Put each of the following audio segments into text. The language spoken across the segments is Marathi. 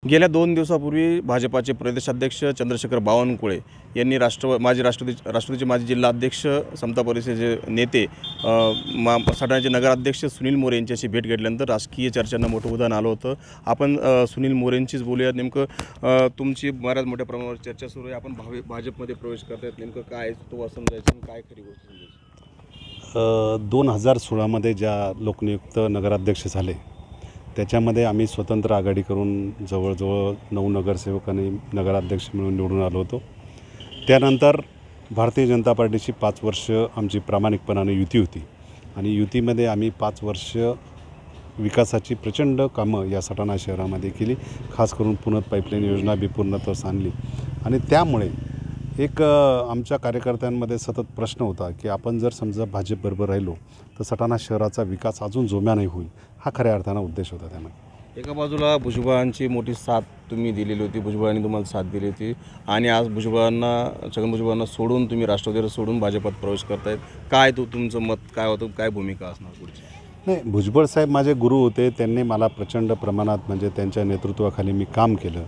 गेल्या 2 दिवसापूर्वी भाजपाचे प्रदेशाध्यक्ष चंद्रशेखर बावनकुळे यांनी राष्ट्रवादीचे माजी जिल्हा अध्यक्ष समता परिषदेचे नेते सटाण्याचे नगराध्यक्ष सुनील मोरे यांच्याशी भेट घेतल्यानंतर राजकीय चर्चांना मोठं उधाण आलं होतं। आपण सुनील मोरेंचीच बोलूया। नेमकं तुमची बऱ्याच मोठ्या प्रमाणावर चर्चा सुरू आहे। आपण भाजपमध्ये प्रवेश करतायत, नेमकं काय तो समजायचं, काय खरी गोष्ट समजायची? 2016 मध्ये ज्या लोकनियुक्त नगराध्यक्ष झाले त्याच्यामध्ये आम्ही स्वतंत्र आघाडी करून जवळजवळ 9 नगरसेवकांनी नगराध्यक्ष म्हणून निवडून आलो होतो। त्यानंतर भारतीय जनता पार्टीची 5 वर्ष आमची प्रामाणिकपणाने युती होती आणि युतीमध्ये आम्ही 5 वर्ष विकासाची प्रचंड कामं या सटाणा शहरामध्ये केली। खास करून पुनत पाईपलाईन योजना बी पूर्णत्वास आणली आणि त्यामुळे एक आमच्या कार्यकर्त्यांमध्ये सतत प्रश्न होता की आपण जर समजा भाजपबरोबर राहिलो तर सटाणा शहराचा विकास अजून जोम्याने होईल, हा खऱ्या अर्थानं उद्देश होता। त्यामध्ये एका बाजूला भुजबळांची मोठी साथ तुम्ही दिलेली होती, भुजबळांनी तुम्हाला साथ दिली होती आणि आज छगन भुजबळांना सोडून तुम्ही राष्ट्रवादीला सोडून भाजपात प्रवेश करतायत। काय तुमचं मत काय होतं, काय भूमिका असणार पुढची? नाही, भुजबळ साहेब माझे गुरु होते। त्यांनी मला प्रचंड प्रमाणात म्हणजे त्यांच्या नेतृत्वाखाली मी काम केलं।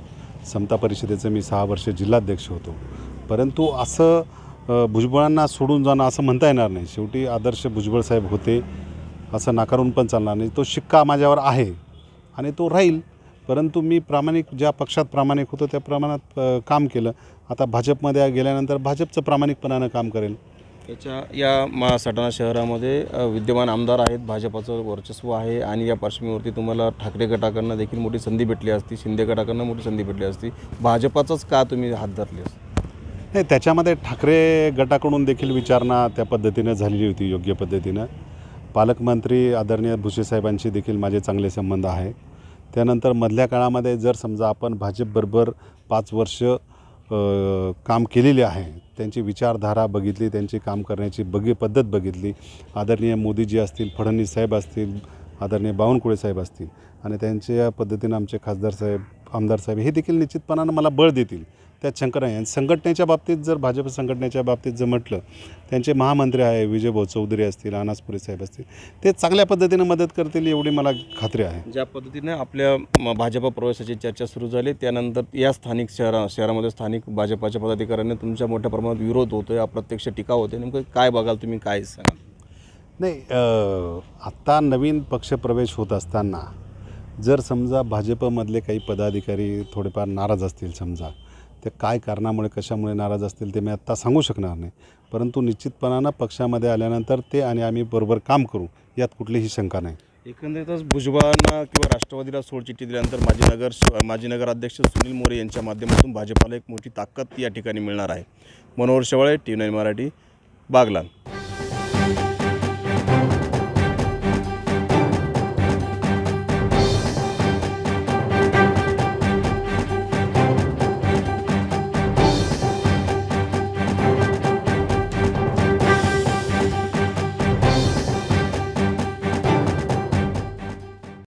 समता परिषदेचं मी 6 वर्ष जिल्हाध्यक्ष होतो। परंतु असं भुजबळांना सोडून जाणं असं म्हणता येणार नाही। शेवटी आदर्श भुजबळ साहेब होते असं नाकारून पण चालणार नाही। तो शिक्का माझ्यावर आहे आणि तो राहील, परंतु मी ज्या पक्षात प्रामाणिक होतो त्या प्रमाणात काम केलं। आता भाजपमध्ये गेल्यानंतर भाजपचं प्रामाणिकपणानं काम करेल। या सटाणा शहरामध्ये विद्यमान आमदार आहेत, भाजपाचं वर्चस्व आहे आणि या पार्श्वभूमीवरती तुम्हाला ठाकरे गटाकडनं देखील मोठी संधी भेटली असती, शिंदे गटाकडनं मोठी संधी भेटली असती, भाजपाचंच का तुम्ही हात धरले असते? नाही, त्याच्यामध्ये ठाकरे गटाकडून देखील विचारणा त्या पद्धतीनं झालेली होती, योग्य पद्धतीनं। पालकमंत्री आदरणीय भुसेसाहेबांशी देखील माझे चांगले संबंध आहेत। त्यानंतर मधल्या काळामध्ये जर समजा आपण भाजपबरोबर 5 वर्ष काम केलेले आहे, त्यांची विचारधारा बघितली, त्यांची काम करण्याची पद्धत बघितली, आदरणीय मोदीजी असतील, फडणवीस साहेब असतील, आदरणीय बावनकुळे साहेब असतील आणि त्यांच्या पद्धतीनं आमचे खासदार साहेब, आमदार साहेब हे देखील निश्चितपणानं मला बळ देतील, त्यात शंका नाही। संघटनेच्या बाबतीत जर भाजप संघटनेच्या बाबतीत जर म्हटलं, त्यांचे महामंत्री आहे विजयभाऊ चौधरी असतील, अनासपुरे साहेब असतील, ते चांगल्या पद्धतीनं मदत करतील एवढी मला खात्री आहे। ज्या पद्धतीने आपल्या भाजपा प्रवेशाची चर्चा सुरू झाली त्यानंतर या स्थानिक शहरामध्ये स्थानिक भाजपाच्या पदाधिकाऱ्यांनी तुमच्या मोठ्या प्रमाणात विरोध होतो, अप्रत्यक्ष टीका होते, नेमकं काय बघाल तुम्ही, काय सांगाल? नाही, आत्ता नवीन पक्षप्रवेश होत असताना जर समजा भाजपमधले काही पदाधिकारी थोडेफार नाराज असतील, समजा ते काय कारणामुळे कशामुळे नाराज असतील ते मी आत्ता सांगू शकणार नाही, परंतु निश्चितपणानं पक्षामध्ये आल्यानंतर ते आणि आम्ही बरोबर काम करू यात कुठलीही शंका नाही। एकंदरीतच भुजबळांना किंवा राष्ट्रवादीला सोडचिठ्ठी दिल्यानंतर माजी नगराध्यक्ष सुनील मोरे यांच्या माध्यमातून भाजपाला एक मोठी ताकद या ठिकाणी मिळणार आहे। मनोहर शेवाळे, TV9 मराठी, बागलाण।